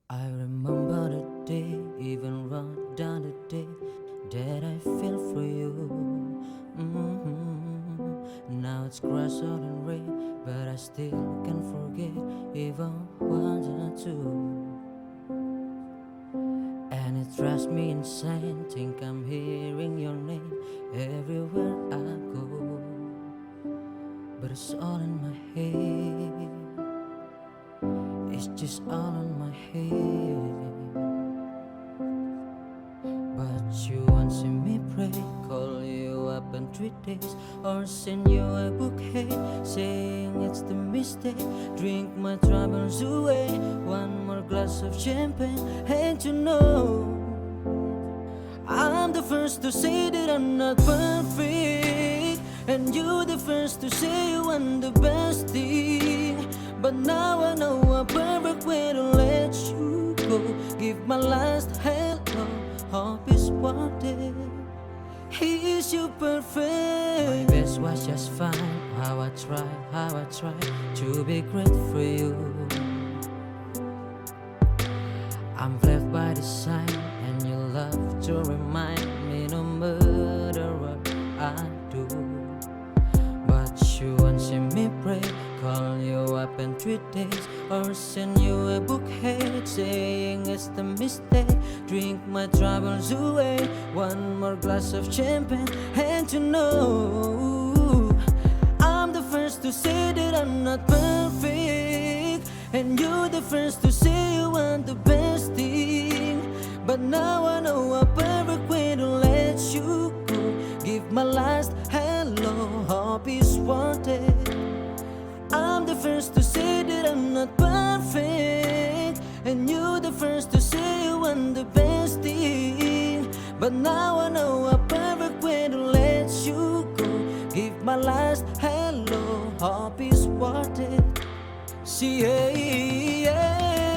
I remember the day, even wrote down the day that I fell for you. Now it's grass out and rain, but I still can't forget even once or two. And it drives me insane, think I'm hearing your name everywhere I go. But it's all in my head, it's just all in my head. But you won't see me pray, call you up in 3 days, or send you a bouquet, saying it's the mistake. Drink my troubles away, one more glass of champagne, and to know I'm the first to say that I'm not perfect, and you're the first to say you want the best thing. But now I know a perfect way to let you go. Give my last hello, hope it's worth it. Is you perfect? My best was just fine. How I try to be great for you. I'm left by the sign, and you love to remind me no matter what I do. But you won't see me pray, call you up in 3 days, or send you a bouquet, saying it's the mistake. Drink my troubles away, one more glass of champagne, and to know I'm the first to say that I'm not perfect, and you're the first to say you want the best thing. But now I know a perfect way to let you go. Give my last hello, hope it's worth it. I'm the first to say that I'm not perfect, and you're the first to say you want the best thing. But now I know a perfect way to let you go. Give my last hello, hope it's worth it. See, yeah, yeah.